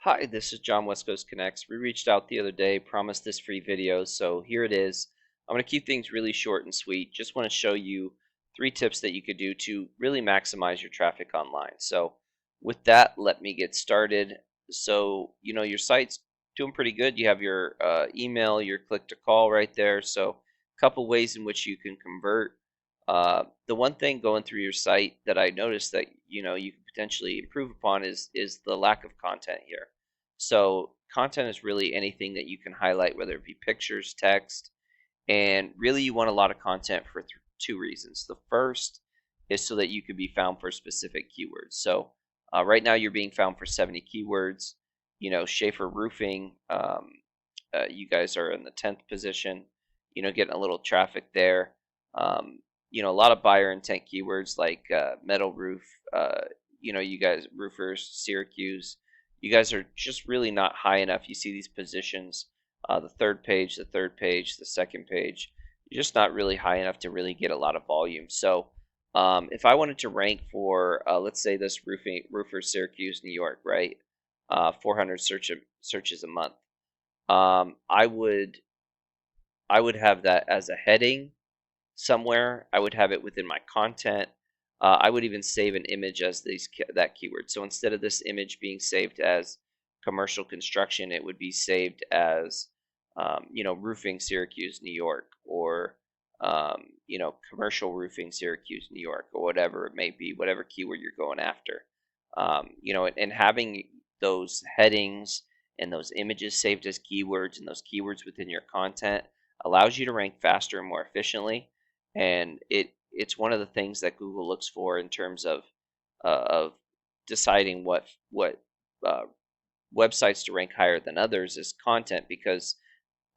Hi, this is John West Coast Connects. We reached out the other day, promised this free video, so here it is. I'm going to keep things really short and sweet. Just want to show you 3 tips that you could do to really maximize your traffic online. So with that, let me get started. So, your site's doing pretty good. You have your email, your click to call right there. So a couple ways in which you can convert. The one thing going through your site that I noticed that you could potentially improve upon is the lack of content here. So content is really anything that you can highlight, whether it be pictures, text, and really you want a lot of content for 2 reasons. The first is so that you could be found for specific keywords. So right now you're being found for 70 keywords. Shaffer Roofing, you guys are in the 10th position. Getting a little traffic there. A lot of buyer intent keywords like metal roof. You guys roofers, Syracuse. You guys are just really not high enough. You see these positions, the third page, the second page. You're just not really high enough to really get a lot of volume. So if I wanted to rank for, let's say this roofer Syracuse, New York, right? 400 searches a month. I would have that as a heading somewhere. I would have it within my content. I would even save an image as that keyword. So instead of this image being saved as commercial construction, it would be saved as roofing Syracuse, New York, or commercial roofing Syracuse, New York, or whatever it may be, whatever keyword you're going after. And having those headings and those images saved as keywords and those keywords within your content allows you to rank faster and more efficiently. And it's one of the things that Google looks for in terms of deciding what uh, websites to rank higher than others is content, because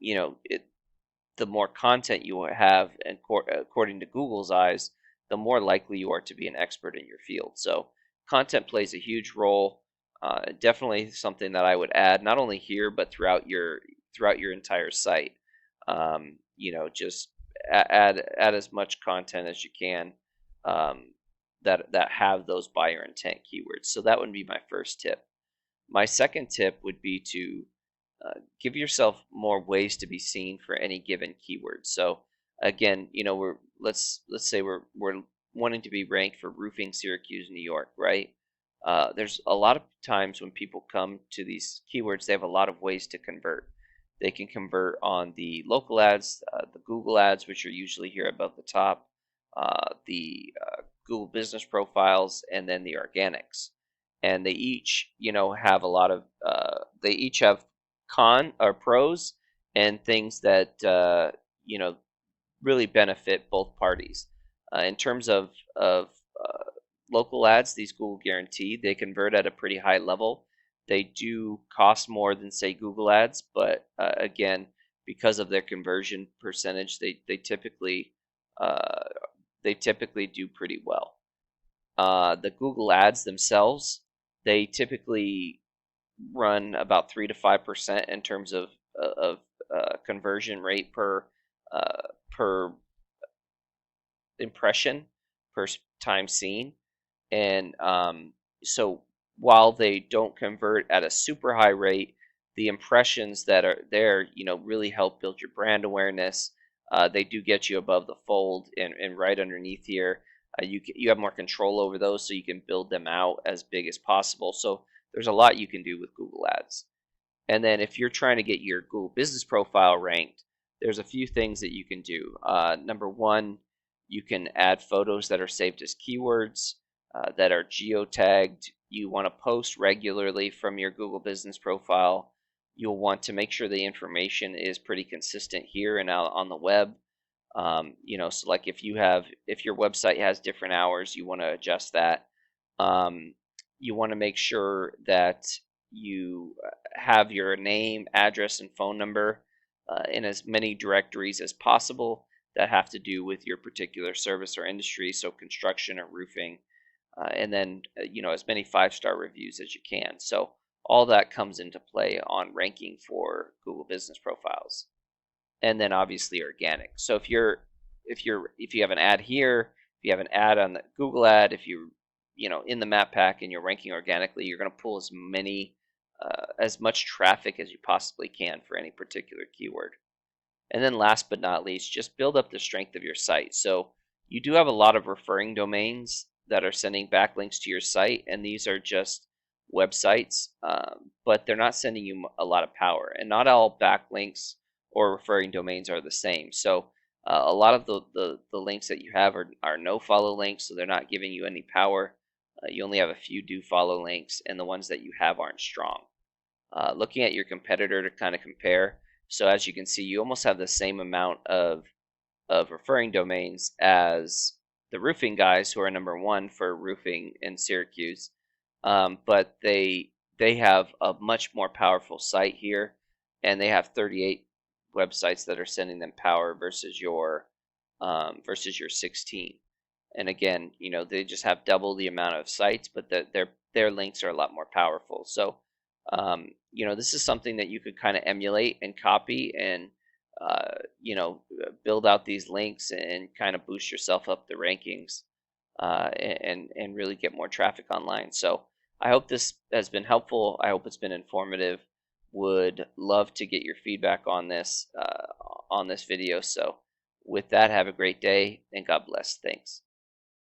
the more content you have, and according to Google's eyes, the more likely you are to be an expert in your field. So content plays a huge role. Definitely something that I would add, not only here but throughout your entire site. Just add as much content as you can, that have those buyer intent keywords. So that would be my first tip. My second tip would be to give yourself more ways to be seen for any given keyword. So again, let's say we're wanting to be ranked for roofing Syracuse, New York, right? There's a lot of times when people come to these keywords, they have a lot of ways to convert. They can convert on the local ads, the Google ads, which are usually here above the top, the Google business profiles, and then the organics. And they each, have a lot of, they each have pros and things that, really benefit both parties. In terms of local ads, these Google guarantee, they convert at a pretty high level. They do cost more than, say, Google ads, but again, because of their conversion percentage, uh, they typically do pretty well. The Google ads themselves, they typically run about 3 to 5% in terms of conversion rate per impression per time seen. And so while they don't convert at a super high rate, the impressions that are there, really help build your brand awareness. They do get you above the fold, and right underneath here, you have more control over those, so you can build them out as big as possible. So there's a lot you can do with Google Ads. And then if you're trying to get your Google business profile ranked, there's a few things that you can do. Number one, you can add photos that are saved as keywords, that are geotagged. You want to post regularly from your Google business profile. You'll want to make sure the information is pretty consistent here and out on the web. So like if your website has different hours, you want to adjust that. You want to make sure that you have your name, address, and phone number in as many directories as possible that have to do with your particular service or industry, so construction or roofing, and then as many 5-star reviews as you can. So all that comes into play on ranking for Google business profiles. And then obviously organic. So if you have an ad here, if you have an ad on the Google ad, if you in the map pack and you're ranking organically, you're going to pull as many as much traffic as you possibly can for any particular keyword. And then last but not least, just build up the strength of your site. So you do have a lot of referring domains that are sending backlinks to your site, and these are just websites, but they're not sending you a lot of power. And not all backlinks or referring domains are the same. So a lot of the links that you have are no follow links, so they're not giving you any power. You only have a few do follow links, and the ones that you have aren't strong. Looking at your competitor to kind of compare. So as you can see, you almost have the same amount of referring domains as the roofing guys, who are number one for roofing in Syracuse, but they have a much more powerful site here, and they have 38 websites that are sending them power versus your 16. And again, they just have double the amount of sites, but their links are a lot more powerful. So this is something that you could kind of emulate and copy, and build out these links and kind of boost yourself up the rankings, and really get more traffic online. So I hope this has been helpful. I hope it's been informative. Would love to get your feedback on this video. So with that, have a great day and God bless. Thanks.